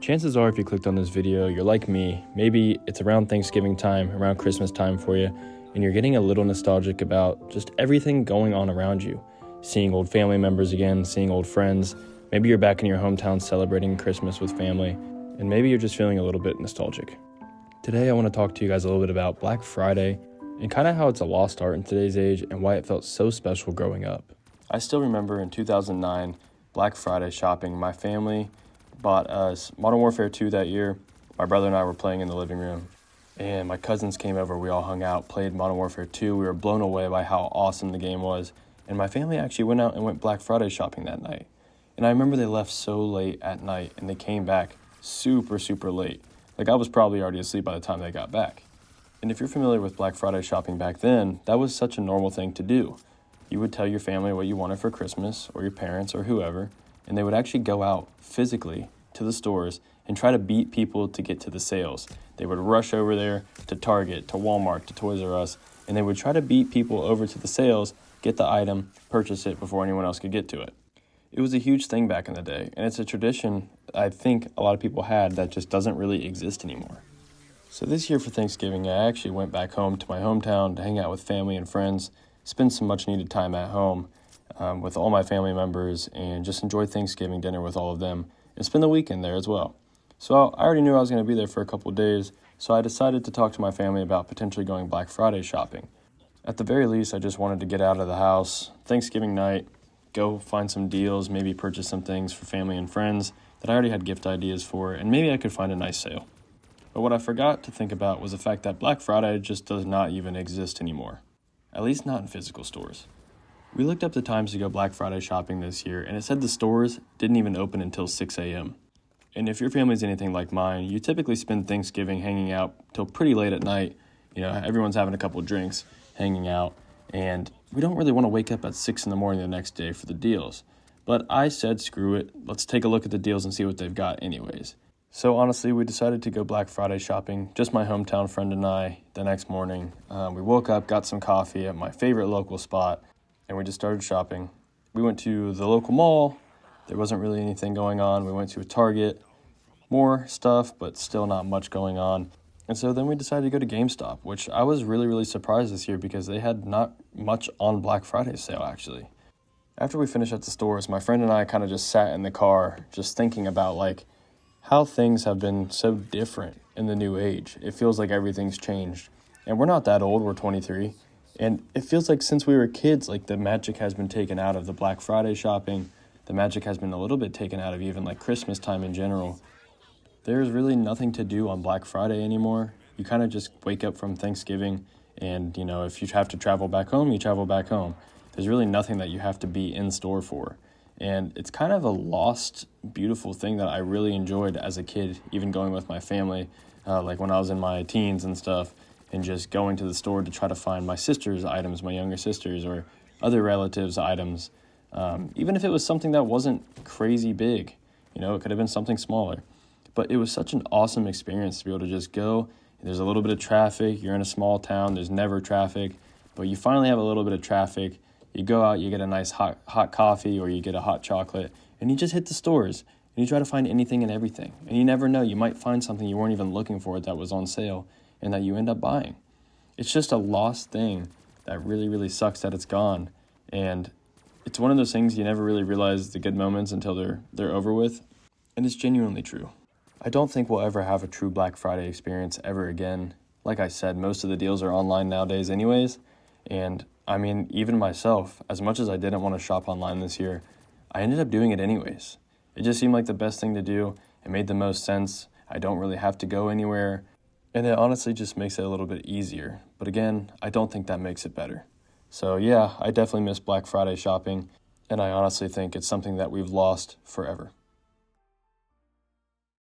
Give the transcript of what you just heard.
Chances are if you clicked on this video, you're like me. Maybe it's around Thanksgiving time, around Christmas time for you, and you're getting a little nostalgic about just everything going on around you. Seeing old family members again, seeing old friends. Maybe you're back in your hometown celebrating Christmas with family, and maybe you're just feeling a little bit nostalgic. Today I want to talk to you guys a little bit about Black Friday and kind of how it's a lost art in today's age and why it felt so special growing up. I still remember in 2009, Black Friday shopping. My family bought us Modern Warfare 2 that year. My brother and I were playing in the living room, and my cousins came over. We all hung out, played Modern Warfare 2. We were blown away by how awesome the game was, and my family actually went out and went Black Friday shopping that night. And I remember they left so late at night, and they came back super late. Like, I was probably already asleep by the time they got back. And if you're familiar with Black Friday shopping back then, that was such a normal thing to do. You would tell your family what you wanted for Christmas, or your parents, or whoever, and they would actually go out physically to the stores and try to beat people to get to the sales. They would rush over there to Target, to Walmart, to Toys R Us, and they would try to beat people over to the sales, get the item, purchase it before anyone else could get to it. It was a huge thing back in the day, and it's a tradition I think a lot of people had that just doesn't really exist anymore. So this year for Thanksgiving, I actually went back home to my hometown to hang out with family and friends, spend some much needed time at home with all my family members, and just enjoy Thanksgiving dinner with all of them, and spend the weekend there as well. So I already knew I was going to be there for a couple of days, so I decided to talk to my family about potentially going Black Friday shopping. At the very least, I just wanted to get out of the house Thanksgiving night, go find some deals, maybe purchase some things for family and friends that I already had gift ideas for, and maybe I could find a nice sale. But what I forgot to think about was the fact that Black Friday just does not even exist anymore, at least not in physical stores. We looked up the times to go Black Friday shopping this year, and it said the stores didn't even open until 6 a.m. And if your family's anything like mine, you typically spend Thanksgiving hanging out till pretty late at night. You know, everyone's having a couple of drinks, hanging out, and we don't really want to wake up at 6 in the morning the next day for the deals. But I said, screw it, let's take a look at the deals and see what they've got anyways. So honestly, we decided to go Black Friday shopping, just my hometown friend and I, the next morning. We woke up, got some coffee at my favorite local spot, and we just started shopping. We went to the local mall. There wasn't really anything going on. We went to a Target, more stuff, but still not much going on. And so then we decided to go to GameStop, which I was really surprised this year because they had not much on Black Friday sale, actually. After we finished at the stores, my friend and I kind of just sat in the car just thinking about, like, how things have been so different in the new age. It feels like everything's changed. And we're not that old, we're 23. And it feels like since we were kids, like the magic has been taken out of the Black Friday shopping. The magic has been a little bit taken out of even like Christmas time in general. There's really nothing to do on Black Friday anymore. You kind of just wake up from Thanksgiving and, you know, if you have to travel back home, you travel back home. There's really nothing that you have to be in store for. And it's kind of a lost, beautiful thing that I really enjoyed as a kid, even going with my family, like when I was in my teens and stuff, and just going to the store to try to find my sister's items, my younger sister's, or other relatives' items. Even if it was something that wasn't crazy big, you know, it could have been something smaller. But it was such an awesome experience to be able to just go. There's a little bit of traffic. You're in a small town. There's never traffic. But you finally have a little bit of traffic. You go out, you get a nice hot coffee, or you get a hot chocolate, and you just hit the stores. And you try to find anything and everything. And you never know. You might find something you weren't even looking for that was on sale and that you end up buying. It's just a lost thing that really sucks that it's gone. And it's one of those things you never really realize the good moments until they're over with. And it's genuinely true. I don't think we'll ever have a true Black Friday experience ever again. Like I said, most of the deals are online nowadays anyways. And I mean, even myself, as much as I didn't want to shop online this year, I ended up doing it anyways. It just seemed like the best thing to do. It made the most sense. I don't really have to go anywhere. And it honestly just makes it a little bit easier. But again, I don't think that makes it better. So yeah, I definitely miss Black Friday shopping. And I honestly think it's something that we've lost forever.